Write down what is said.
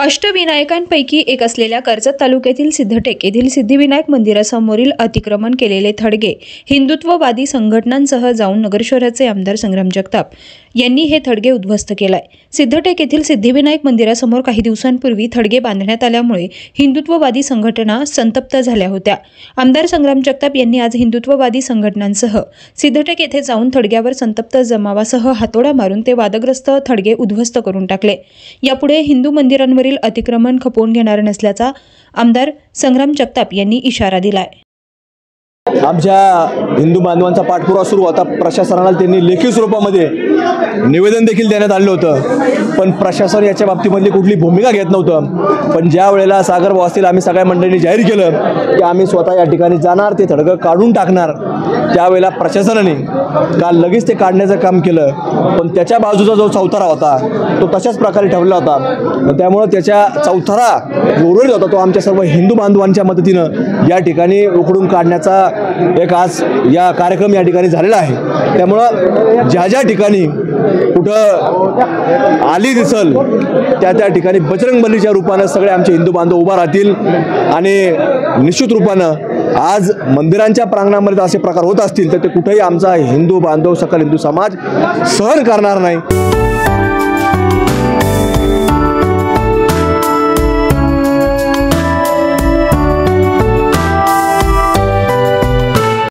अष्टविनायकांपैकी एक असलेल्या कर्जत तालुक्यातील सिद्धटेक येथील सिद्धिविनायक मंदिरासमोरील अतिक्रमण केलेले थडगे हिंदुत्ववादी संघटनांसह जाऊन नगर शहराचे आमदार संग्राम जगताप यांनी हे थडगे उद्ध्वस्त केलाय। सिद्धटेक येथील सिद्धिविनायक मंदिरासमोर काही दिवसांपूर्वी थडगे बांधण्यात आल्यामुळे हिंदुत्ववादी संघटना संतप्त झाल्या होत्या। आमदार संग्राम जगताप यांनी आज हिंदुत्ववादी संघटनांसह सिद्धटेक येथे जाऊन थडग्यावर संतप्त जमावासह हातोडा मारून ते वादग्रस्त थडगे उद्ध्वस्त करून टाकले। यापुढे हिंदू मंदिरांवरील अतिक्रमण खपवून घेणार नसल्याचा आमदार संग्राम जगताप यांनी इशारा दिलाय। आमच्या हिंदू बांधवांचा पाठपुरावा सुरू होता। प्रशासनाला त्यांनी लेखी स्वरूपामध्ये निवेदन देखील देण्यात आलं होतं, पण प्रशासन याच्या बाबतीमधली कुठली भूमिका घेत नव्हतं। पण ज्या वेळेला सागर भाऊ असतील आम्ही सगळ्या मंडळींनी जाहीर केलं की आम्ही स्वतः या ठिकाणी जाणार, ते थडगं काढून टाकणार, त्यावेळेला प्रशासनाने काल लगेच ते काढण्याचं काम केलं। पण त्याच्या बाजूचा जो चौथरा होता तो तशाच प्रकारे ठेवला होता। त्यामुळे त्याच्या चौथरा जो उर्वरित होता तो आमच्या सर्व हिंदू बांधवांच्या मदतीनं या ठिकाणी उखडून काढण्याचा एक आज या कार्यक्रम या ठिकाणी झालेला आहे। त्यामुळं ज्या ज्या ठिकाणी कुठं आली दिसल त्या ठिकाणी बजरंगबलीच्या रूपानं सगळे आमचे हिंदू बांधव उभा राहतील आणि निश्चित रूपानं आज मंदिरांच्या प्रांगणामध्ये असे प्रकार होत असतील तर ते कुठेही आमचा हिंदू बांधव सकल हिंदू समाज सहन करणार नाही।